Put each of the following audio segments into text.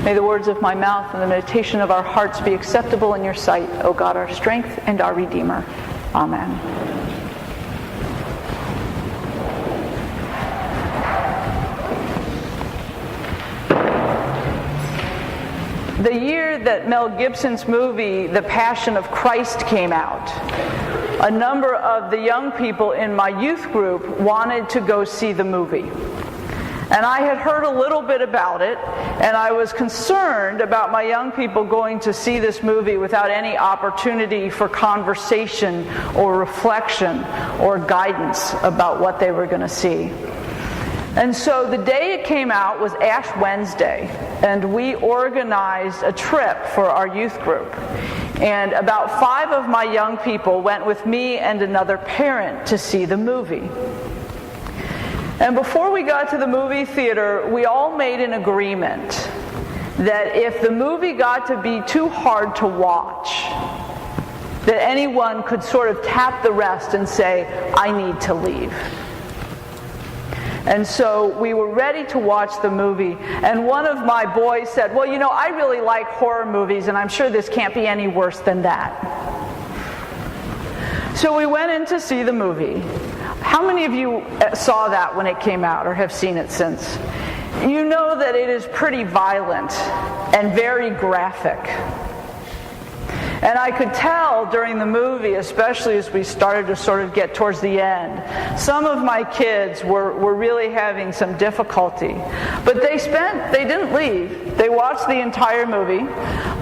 May the words of my mouth and the meditation of our hearts be acceptable in your sight, O God, our strength and our Redeemer. Amen. The year that Mel Gibson's movie, The Passion of Christ, came out, a number of the young people in my youth group wanted to go see the movie. And I had heard a little bit about it, and I was concerned about my young people going to see this movie without any opportunity for conversation or reflection or guidance about what they were going to see. And so the day it came out was Ash Wednesday, and we organized a trip for our youth group. And about 5 of my young people went with me and another parent to see the movie. And before we got to the movie theater, we all made an agreement that if the movie got to be too hard to watch, that anyone could sort of tap the rest and say, I need to leave. And so we were ready to watch the movie, and one of my boys said, well, you know, I really like horror movies, and I'm sure this can't be any worse than that. So we went in to see the movie. How many of you saw that when it came out or have seen it since? You know that it is pretty violent and very graphic. And I could tell during the movie, especially as we started to sort of get towards the end, some of my kids were really having some difficulty. But they didn't leave. They watched the entire movie.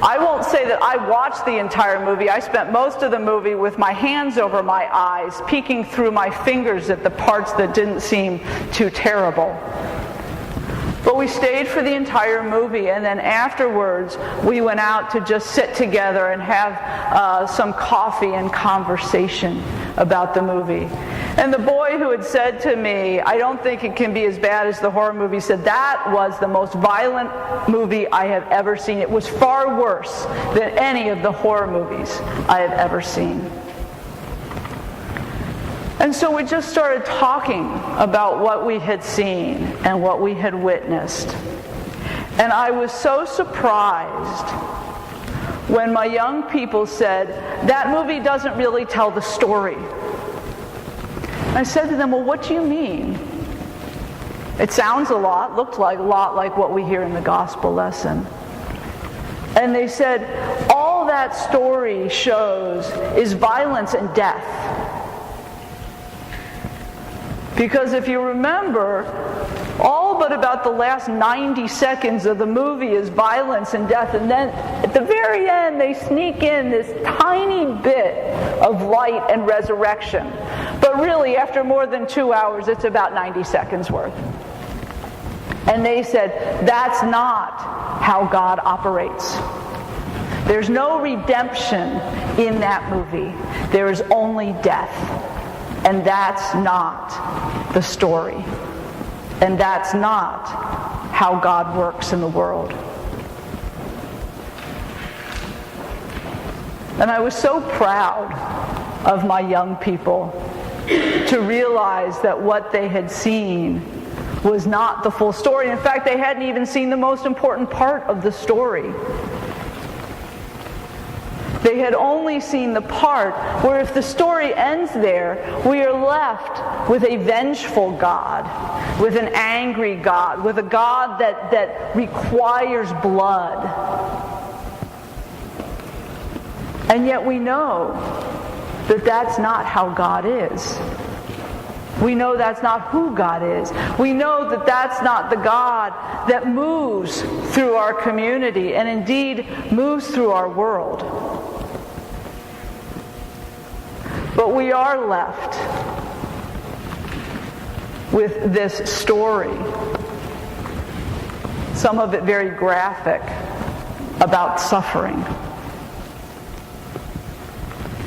I won't say that I watched the entire movie. I spent most of the movie with my hands over my eyes, peeking through my fingers at the parts that didn't seem too terrible. But we stayed for the entire movie, and then afterwards we went out to just sit together and have some coffee and conversation about the movie. And the boy who had said to me, I don't think it can be as bad as the horror movie, said that was the most violent movie I have ever seen. It was far worse than any of the horror movies I have ever seen. And so we just started talking about what we had seen and what we had witnessed. And I was so surprised when my young people said, that movie doesn't really tell the story. I said to them, well, what do you mean? It sounds looked like a lot like what we hear in the gospel lesson. And they said, all that story shows is violence and death. Because if you remember, all but about the last 90 seconds of the movie is violence and death, and then at the very end they sneak in this tiny bit of light and resurrection. But really, after more than 2 hours, it's about 90 seconds worth. And they said, that's not how God operates. There's no redemption in that movie. There is only death. And that's not the story. And that's not how God works in the world. And I was so proud of my young people to realize that what they had seen was not the full story. In fact, they hadn't even seen the most important part of the story. They had only seen the part where if the story ends there, we are left with a vengeful God, with an angry God, with a God that requires blood. And yet we know that that's not how God is. We know that's not who God is. We know that that's not the God that moves through our community and indeed moves through our world. But we are left with this story, some of it very graphic, about suffering.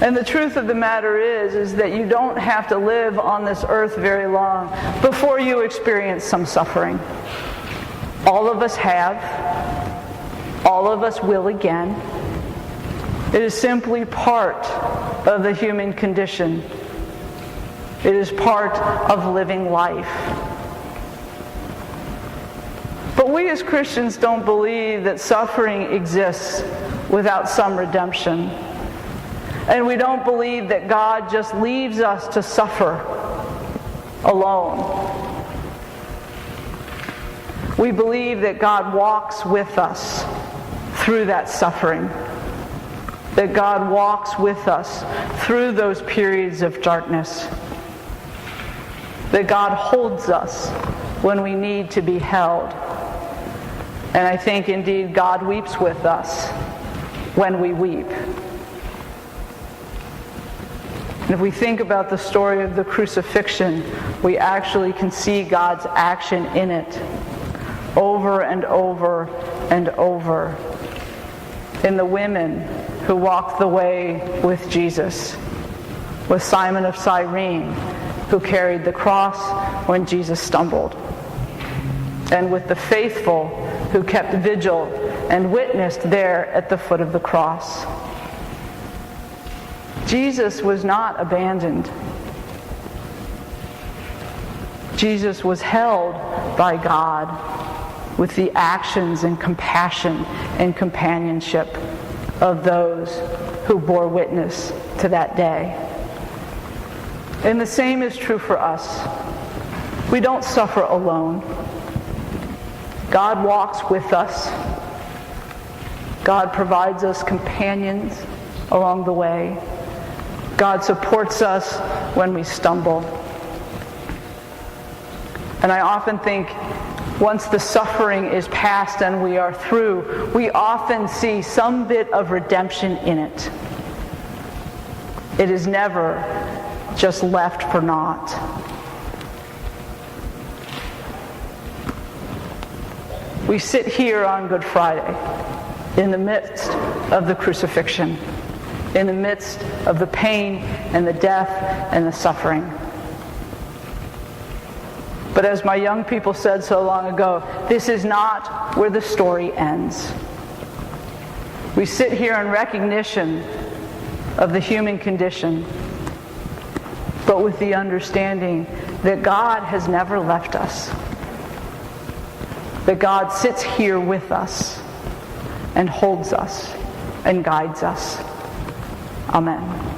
And the truth of the matter is that you don't have to live on this earth very long before you experience some suffering. All of us have. All of us will again. It is simply part of the human condition. It is part of living life. But But we as Christians don't believe that suffering exists without some redemption. And we don't believe that God just leaves us to suffer alone. We believe that God walks with us through that suffering. That God walks with us through those periods of darkness. That God holds us when we need to be held. And I think indeed God weeps with us when we weep. And if we think about the story of the crucifixion, we actually can see God's action in it over and over and over. In the women who walked the way with Jesus, with Simon of Cyrene, who carried the cross when Jesus stumbled, and with the faithful who kept vigil and witnessed there at the foot of the cross. Jesus was not abandoned. Jesus was held by God with the actions and compassion and companionship of those who bore witness to that day. And the same is true for us. We don't suffer alone. God walks with us. God provides us companions along the way. God supports us when we stumble. And I often think once the suffering is past and we are through, we often see some bit of redemption in it. It is never just left for naught. We sit here on Good Friday in the midst of the crucifixion, in the midst of the pain and the death and the suffering. But as my young people said so long ago, this is not where the story ends. We sit here in recognition of the human condition, but with the understanding that God has never left us. That God sits here with us and holds us and guides us. Amen.